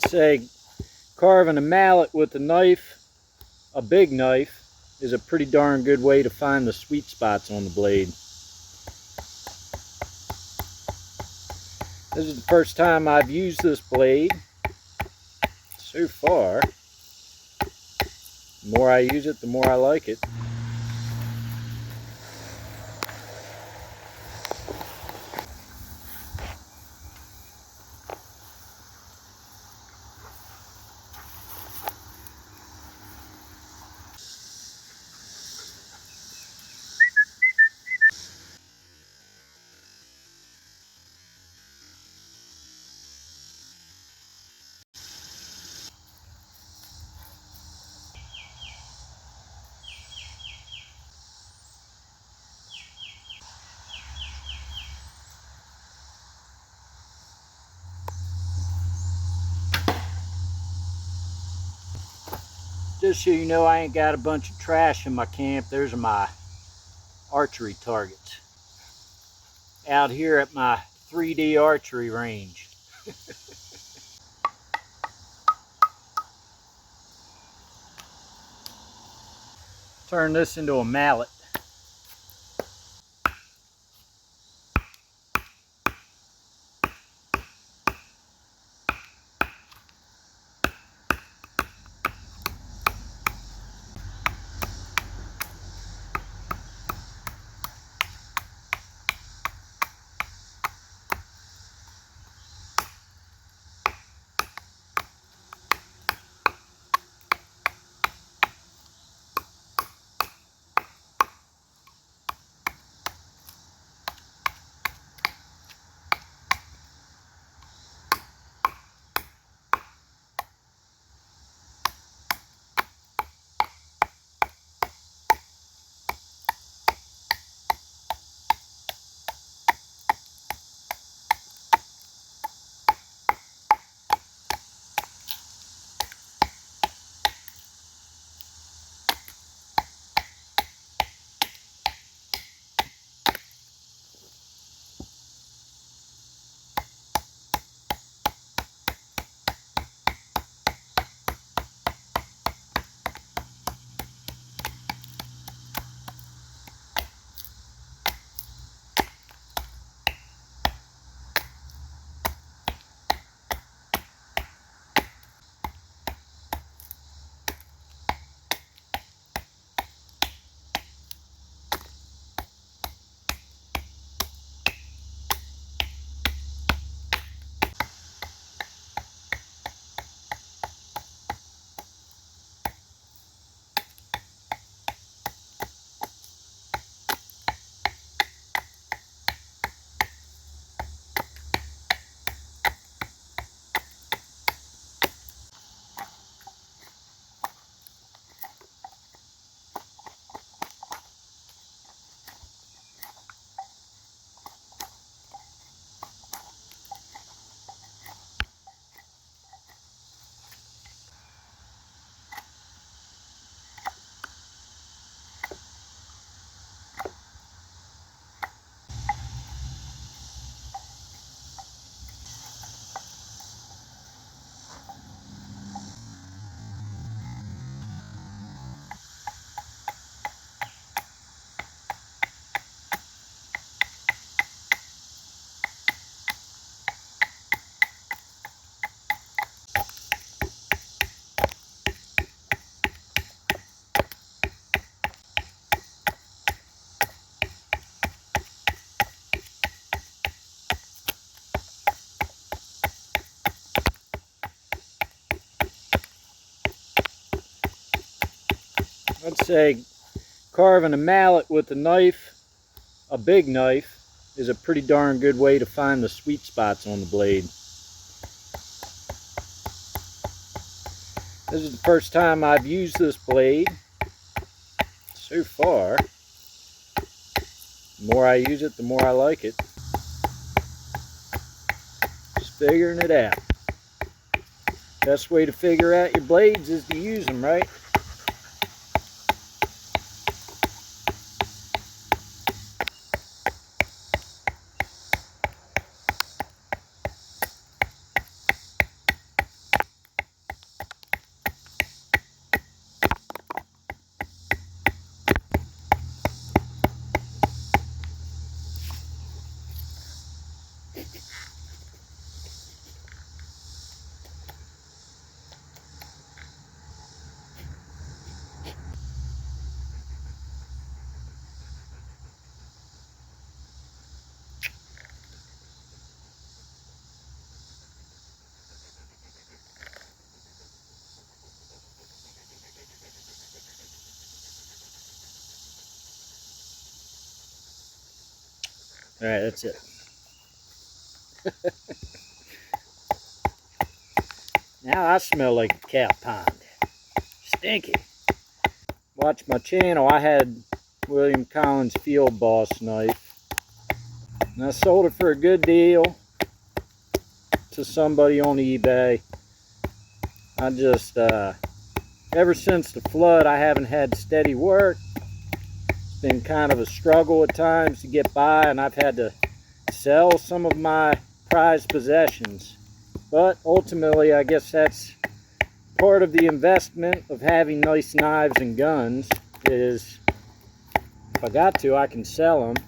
I'd say carving a mallet with a knife, a big knife, is a pretty darn good way to find the sweet spots on the blade. This is the first time I've used this blade. So far, the more I use it, the more I like it. Just so you know, I ain't got a bunch of trash in my camp. There's my archery targets out here at my 3D archery range. Turn this into a mallet. I'd say carving a mallet with a knife, a big knife, is a pretty darn good way to find the sweet spots on the blade. This is the first time I've used this blade. So far, the more I use it, the more I like it. Just figuring it out. Best way to figure out your blades is to use them, right? All right, that's it. Now I smell like a cow pond. Stinky. Watch my channel. I had William Collins Field Boss knife. And I sold it for a good deal to somebody on eBay. I just, ever since the flood, I haven't had steady work. It's been kind of a struggle at times to get by, and I've had to sell some of my prized possessions. But ultimately, I guess that's part of the investment of having nice knives and guns, is if I got to, I can sell them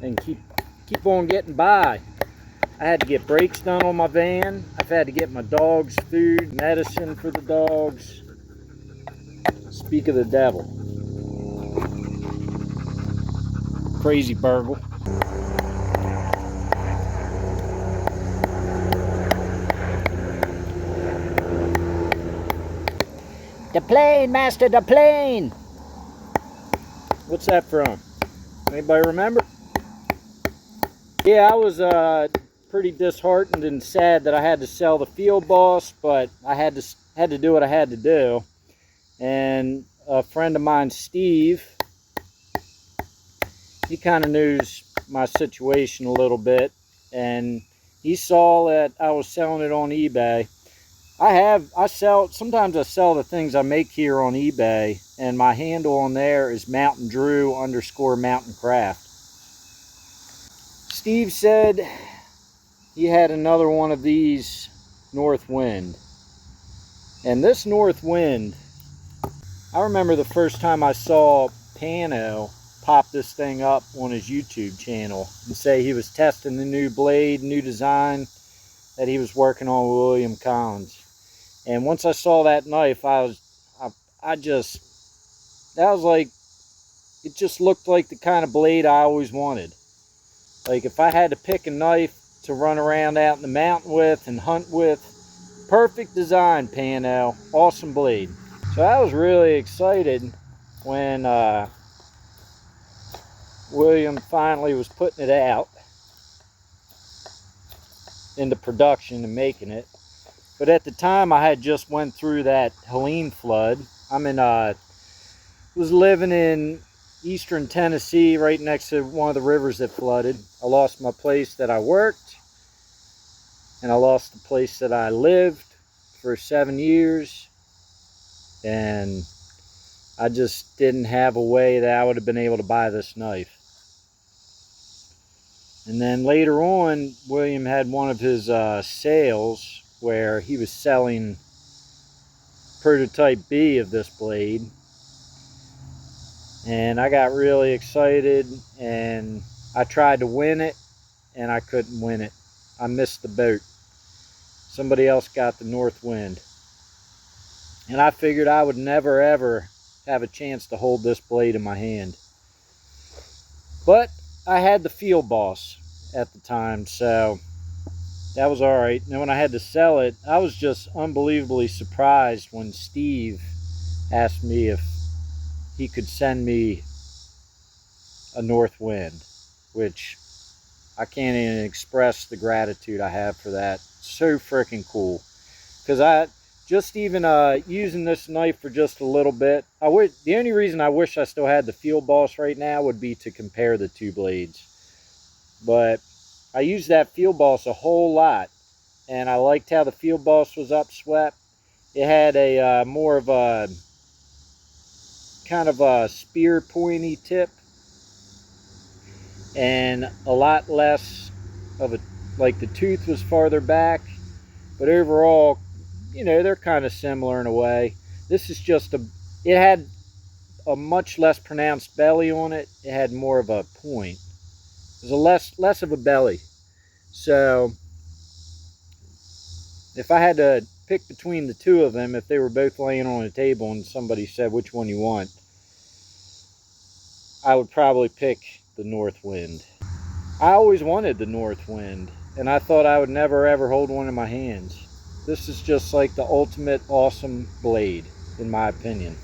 and keep on getting by. I had to get brakes done on my van. I've had to get my dogs food, medicine for the dogs. Speak of the devil. Crazy burgle. The plane, master, the plane! What's that from? Anybody remember? Yeah, I was pretty disheartened and sad that I had to sell the Field Boss, but I had to do what I had to do. And a friend of mine, Steve, he kind of knows my situation a little bit, and he saw that I was selling it on eBay. Sometimes I sell the things I make here on eBay, and my handle on there is Mountain Drew _Mountain Craft. Steve said he had another one of these Northwind. And this Northwind, I remember the first time I saw Pano pop this thing up on his YouTube channel and say he was testing the new blade, new design that he was working on with William Collins. And once I saw that knife, it just looked like the kind of blade I always wanted. Like if I had to pick a knife to run around out in the mountain with and hunt with, perfect design, Pano, awesome blade. So I was really excited when William finally was putting it out into production and making it. But at the time, I had just went through that Helene flood. Was living in eastern Tennessee, right next to one of the rivers that flooded. I lost my place that I worked, and I lost the place that I lived for 7 years. And I just didn't have a way that I would have been able to buy this knife. And then later on, William had one of his sales where he was selling prototype B of this blade. And I got really excited, and I tried to win it, and I couldn't win it. I missed the boat. Somebody else got the Northwind. And I figured I would never ever have a chance to hold this blade in my hand. But I had the Field Boss at the time, so that was all right. And then when I had to sell it, I was just unbelievably surprised when Steve asked me if he could send me a Northwind, which I can't even express the gratitude I have for that. So freaking cool. Because using this knife for just a little bit, the only reason I wish I still had the Field Boss right now would be to compare the two blades. But I used that Field Boss a whole lot, and I liked how the Field Boss was upswept. It had a more of a kind of a spear pointy tip, and a lot less of like the tooth was farther back, but overall, you know, they're kind of similar in a way. This is just it had a much less pronounced belly on it. It had more of a point. There's a less of a belly. So if I had to pick between the two of them, if they were both laying on a table and somebody said which one you want, I would probably pick the Northwind. I always wanted the Northwind, and I thought I would never ever hold one in my hands. This is just like the ultimate awesome blade, in my opinion.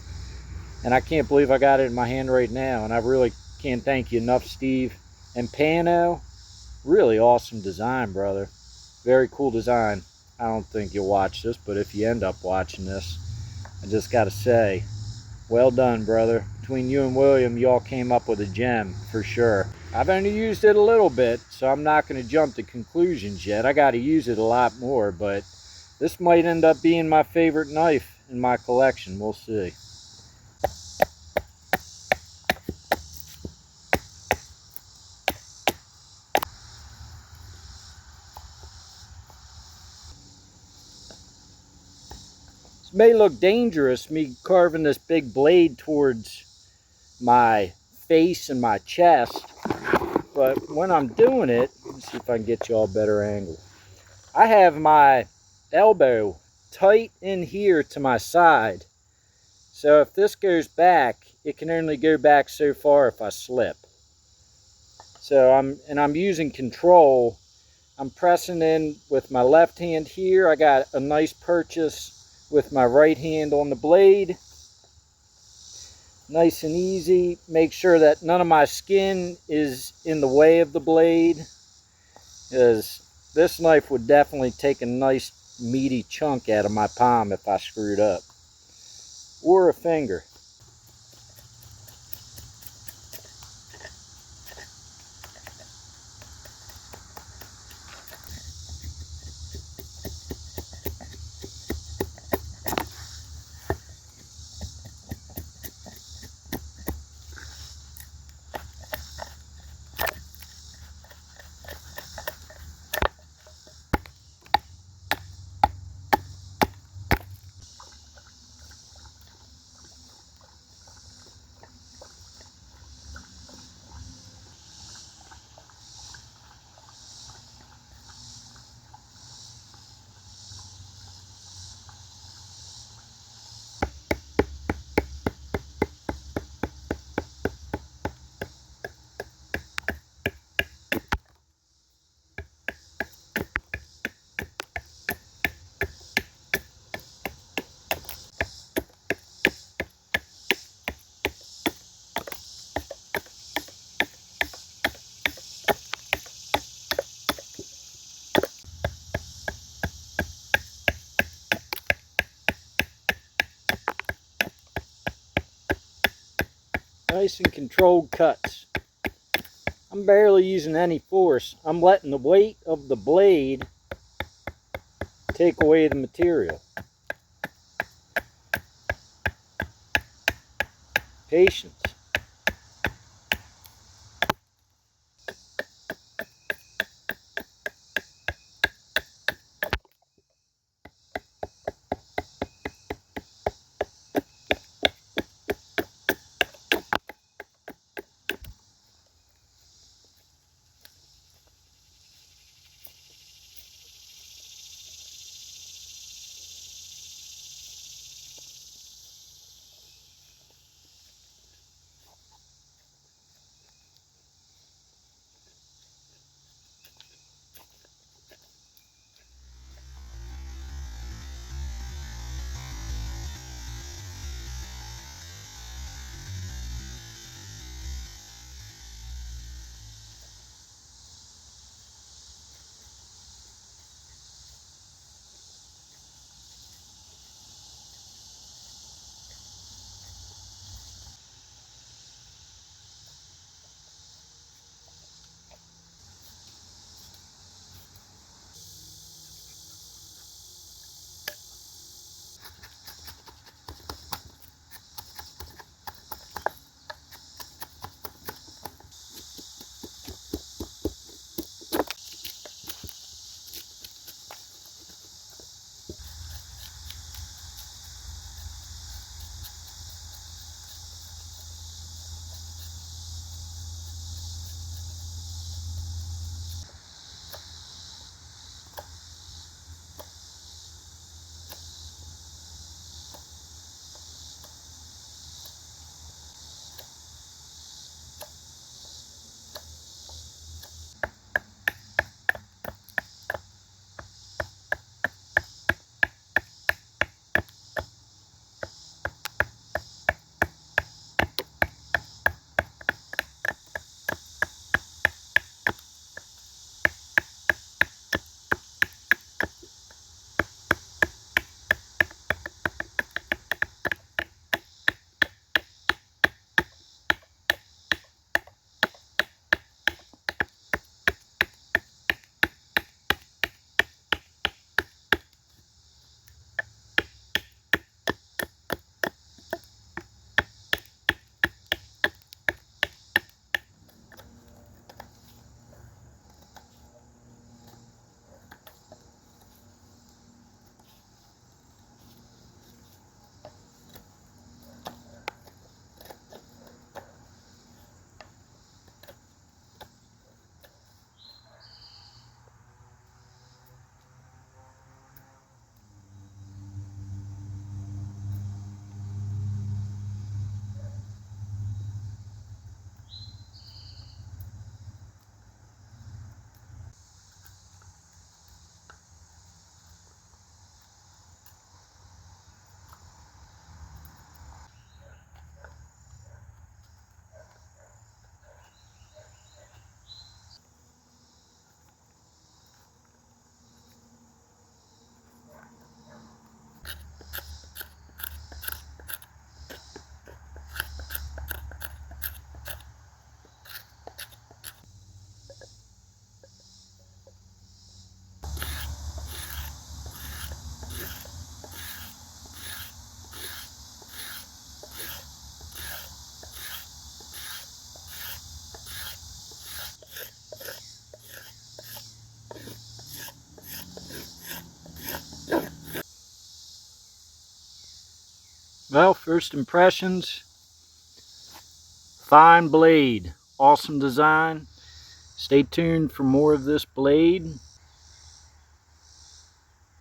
And I can't believe I got it in my hand right now, and I really can't thank you enough, Steve. And Pano, Really awesome design, brother. Very cool design. I don't think you'll watch this, but if you end up watching this, I just gotta say, well done, brother. Between you and William, y'all came up with a gem for sure. I've only used it a little bit, so I'm not going to jump to conclusions yet. I got to use it a lot more, but this might end up being my favorite knife in my collection. We'll see. This may look dangerous, me carving this big blade towards my face and my chest, but when I'm doing it, let's see if I can get y'all a better angle. I have my elbow tight in here to my side. So if this goes back, it can only go back so far if I slip. So I'm using control. I'm pressing in with my left hand here. I got a nice purchase with my right hand on the blade. Nice and easy. Make sure that none of my skin is in the way of the blade, because this knife would definitely take a nice meaty chunk out of my palm if I screwed up. Or a finger. Nice and controlled cuts. I'm barely using any force. I'm letting the weight of the blade take away the material. Patience. Well, first impressions, fine blade, awesome design. Stay tuned for more of this blade.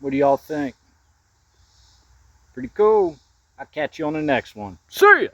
What do y'all think? Pretty cool. I'll catch you on the next one. See ya!